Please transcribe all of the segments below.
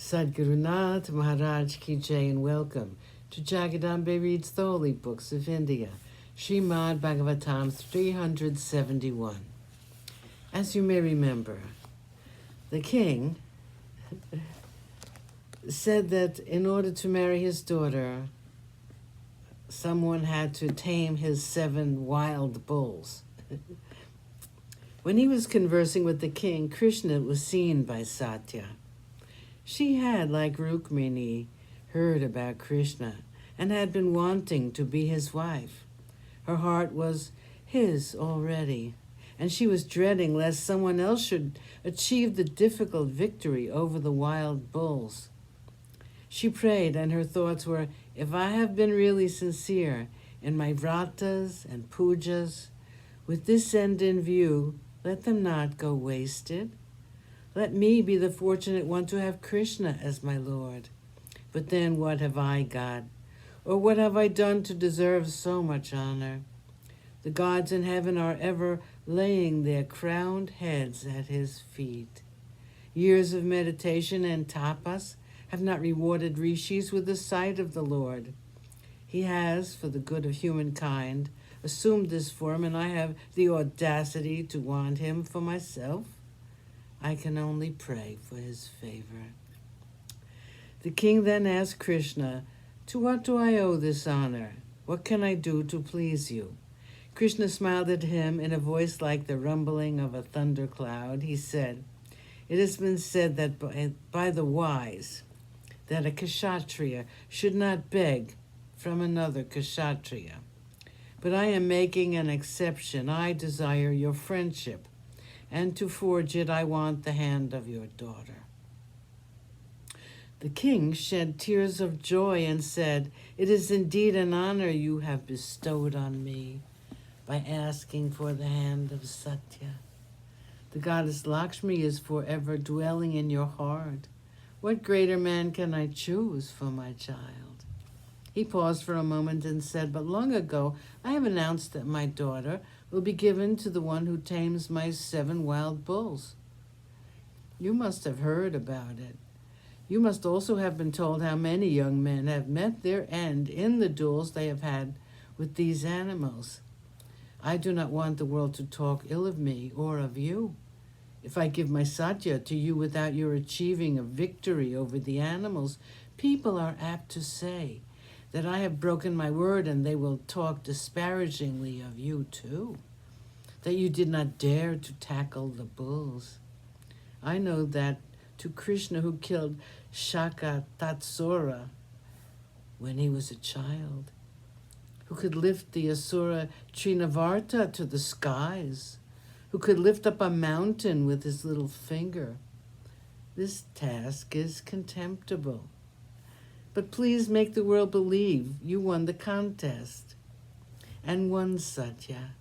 Sadhguru Nath Maharaj Ki Jai, and welcome to Jagadambe Reads the Holy Books of India, ShrimadBhagavatam371. As you may remember, the king said that in order to marry his daughter, someone had to tame his 7 wild bulls. When he was conversing with the king, Krishna was seen by Satya. She had, like Rukmini, heard about Krishna and had been wanting to be his wife. Her heart was his already, and she was dreading lest someone else should achieve the difficult victory over the wild bulls. She prayed, and her thoughts were, if I have been really sincere in my vratas and pujas, with this end in view, let them not go wasted. Let me be the fortunate one to have Krishna as my Lord. But then what have I got? Or what have I done to deserve so much honor? The gods in heaven are ever laying their crowned heads at his feet. Years of meditation and tapas have not rewarded rishis with the sight of the Lord. He has, for the good of humankind, assumed this form, and I have the audacity to want him for myself. I can only pray for his favor. The king then asked Krishna, to what do I owe this honor? What can I do to please you? Krishna smiled at him in a voice like the rumbling of a thundercloud. He said, it has been said that by the wise, that a kshatriya should not beg from another kshatriya. But I am making an exception. I desire your friendship, and to forge it I want the hand of your daughter. The king shed tears of joy and said, it is indeed an honor you have bestowed on me by asking for the hand of Satya. The goddess Lakshmi is forever dwelling in your heart. What greater man can I choose for my child? He paused for a moment and said, but long ago I have announced that my daughter will be given to the one who tames my 7 wild bulls. You must have heard about it. You must also have been told how many young men have met their end in the duels they have had with these animals. I do not want the world to talk ill of me or of you. If I give my satya to you without your achieving a victory over the animals, people are apt to say that I have broken my word, and they will talk disparagingly of you too, that you did not dare to tackle the bulls. I know that to Krishna, who killed Shaka Tatsura when he was a child, who could lift the Asura Trinavarta to the skies, who could lift up a mountain with his little finger, this task is contemptible. But please make the world believe you won the contest and won Satya.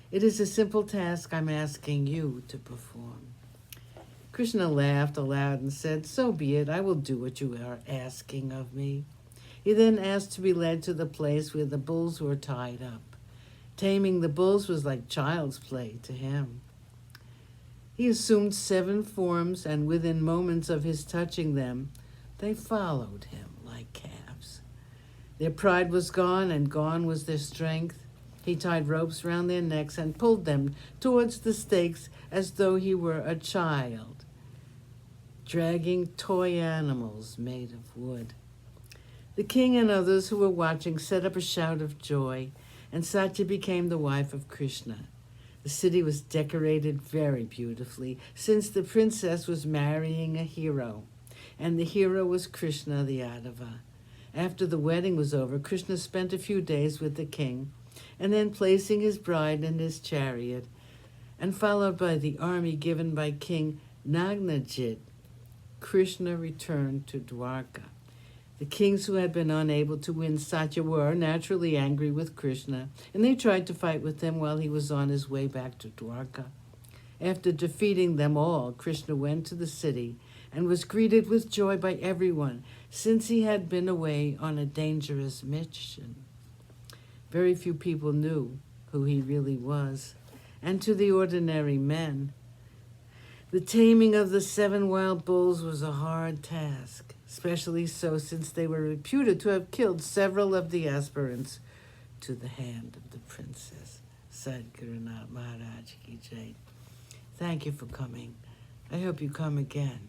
It is a simple task I'm asking you to perform. Krishna laughed aloud and said, so be it, I will do what you are asking of me. He then asked to be led to the place where the bulls were tied up. Taming the bulls was like child's play to him. He assumed 7 forms, and within moments of his touching them, they followed him like calves. Their pride was gone, and gone was their strength. He tied ropes round their necks and pulled them towards the stakes as though he were a child, dragging toy animals made of wood. The king and others who were watching set up a shout of joy, and Satya became the wife of Krishna. The city was decorated very beautifully, since the princess was marrying a hero, and the hero was Krishna the Yadava. After the wedding was over, Krishna spent a few days with the king, and then placing his bride in his chariot, and followed by the army given by King Nagnajit, Krishna returned to Dwarka. The kings who had been unable to win Satya were naturally angry with Krishna, and they tried to fight with him while he was on his way back to Dwarka. After defeating them all, Krishna went to the city and was greeted with joy by everyone, since he had been away on a dangerous mission. Very few people knew who he really was, and to the ordinary men, The taming of the 7 wild bulls was a hard task, especially so since they were reputed to have killed several of the aspirants to the hand of the princess. Sadhguru Maharaj Ki Jai. Thank you for coming. I hope you come again.